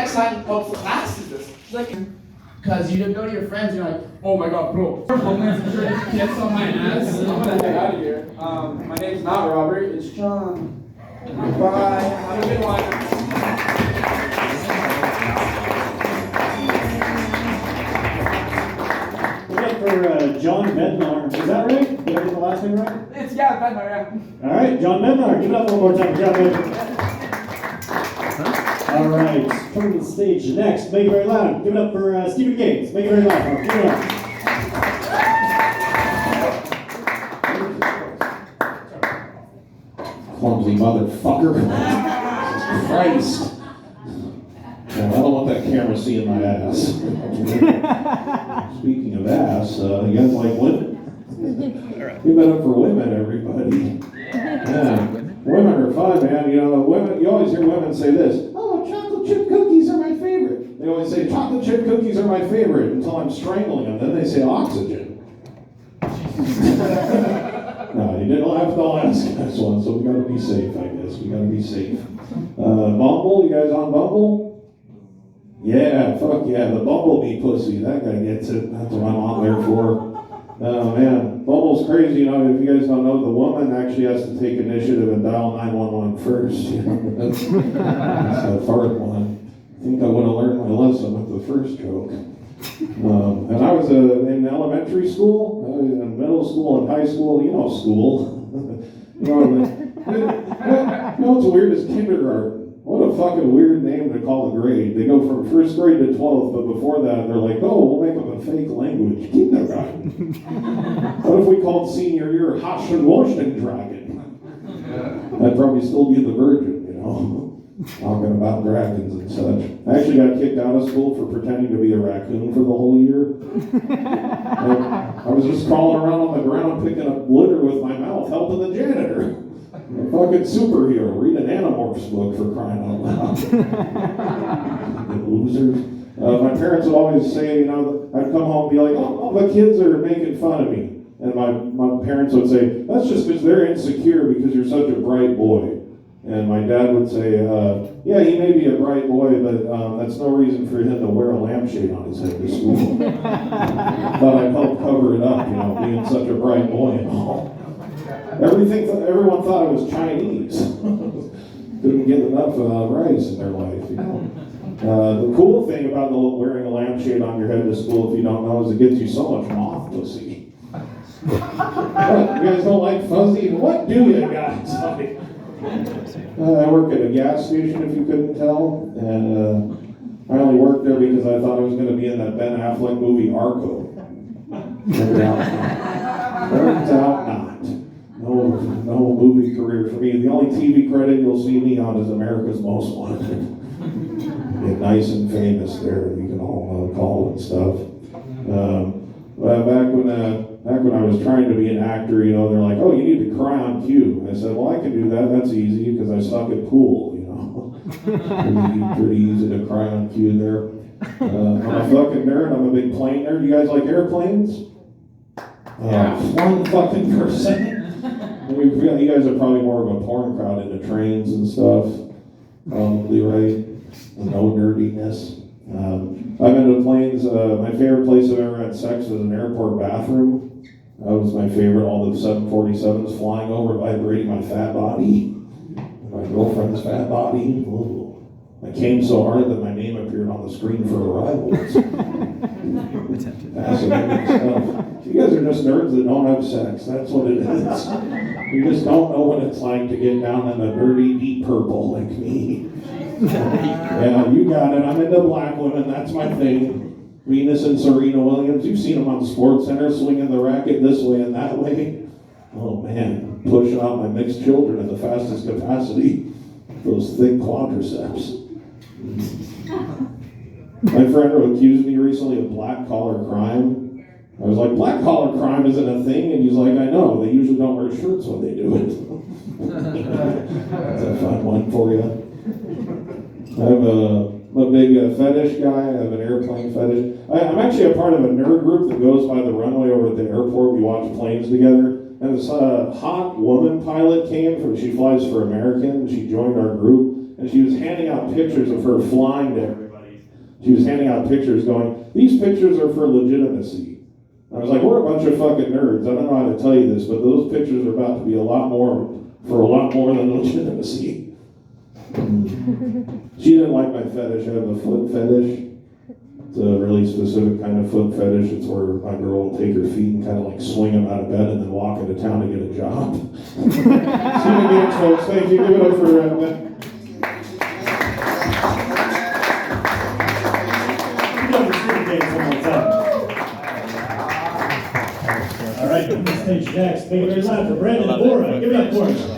next time up for class is this? She's like, because you go to your friends and you're like, oh my god, bro, kiss on my ass. I'm gonna get out of here. My name's not Robert, it's John. Bye. Have a good one. For John Bednar. Is that right? Did I get the last name right? It's, yeah, Bednar, yeah. All right, John Bednar. Give it up one more time for John Bednar. All right, coming to the stage next. Make it very loud. Give it up for Stephen Gates. Make it very loud. Give it up. Clumsy motherfucker. Christ. I don't want that camera seeing my ass. Speaking of ass, you guys like women? Give it up for women, everybody. Yeah. Women are fun, man. You know, women. You always hear women say this. Oh, chocolate chip cookies are my favorite. They always say chocolate chip cookies are my favorite until I'm strangling them. Then they say oxygen. No, you didn't have to ask this one, so we got to be safe, I guess. We got to be safe. Bumble, you guys on Bumble? Yeah, fuck yeah, the bumblebee pussy. That guy gets it. That's what I'm on there for. Oh man, Bumble's crazy. You know, if you guys don't know, the woman actually has to take initiative and dial 911 first. You know, that's the third one. I think I would have learned my lesson with the first joke. And I was in elementary school, in middle school, and high school. You know, school. You know what's weird is kindergarten. What a fucking weird name to call a grade. They go from first grade to 12th, but before that, they're like, oh, we'll make up a fake language. Kindergarten. What if we called senior year Haschen Dragon? I'd probably still be the virgin, you know, talking about dragons and such. I actually got kicked out of school for pretending to be a raccoon for the whole year. I was just crawling around on the ground picking up litter with my mouth, helping the janitor. A fucking superhero. Read an Animorphs book for crying out loud. Losers. My parents would always say, you know, I'd come home and be like, oh, the kids are making fun of me. And my parents would say, that's just because they're insecure because you're such a bright boy. And my dad would say, yeah, he may be a bright boy, but that's no reason for him to wear a lampshade on his head to school. Thought I'd help cover it up, you know, being such a bright boy and all. Everyone thought I was Chinese. Couldn't get enough rice in their life, you know. The cool thing about wearing a lampshade on your head to school, if you don't know, is it gets you so much moth pussy. What, you guys don't like fuzzy? What do you guys like? I work at a gas station, if you couldn't tell, and I only worked there because I thought I was going to be in that Ben Affleck movie Arco. Turns out not. No movie career for me. The only TV credit you'll see me on is America's Most Wanted. Get nice and famous there, you can all call and stuff. Back when I was trying to be an actor, you know, they're like, oh, you need to cry on cue. I said, well, I can do that. That's easy because I suck at pool, you know. pretty easy to cry on cue there. I'm a fucking nerd. I'm a big plane nerd. You guys like airplanes? One fucking person. You guys are probably more of a porn crowd into trains and stuff. Probably right. No nerdiness. I've been to planes. My favorite place I've ever had sex was an airport bathroom. That was my favorite. All the 747s flying over, vibrating my fat body. My girlfriend's fat body. Ooh. I came so hard that my name appeared on the screen for arrivals. Fascinating stuff. You guys are just nerds that don't have sex. That's what it is. You just don't know what it's like to get down in the dirty, deep purple like me. Yeah, you got it. I'm into black women. That's my thing. Venus and Serena Williams. You've seen them on SportsCenter swinging the racket this way and that way. Oh man, pushing out my mixed children at the fastest capacity. Those thick quadriceps. My friend accused me recently of black collar crime. I was like, black collar crime isn't a thing, and he's like, I know, they usually don't wear shirts when they do it. That's a fun one for you. I have a big fetish guy. I have an airplane fetish. I'm actually a part of a nerd group that goes by the runway over at the airport. We watch planes together. And this hot woman pilot came she flies for American, and she joined our group, and she was handing out pictures of her flying to everybody. She was handing out pictures going, these pictures are for legitimacy. I was like, we're a bunch of fucking nerds. I don't know how to tell you this, but those pictures are about to be a lot more than legitimacy. She didn't like my fetish. I have a foot fetish. It's a really specific kind of foot fetish. It's where my girl will take her feet and kind of like swing them out of bed and then walk into town to get a job. Stephen Gates, folks. Thank you. Give it up for All right, stage next. Make it very loud for Brandon and Laura. Give it up for us.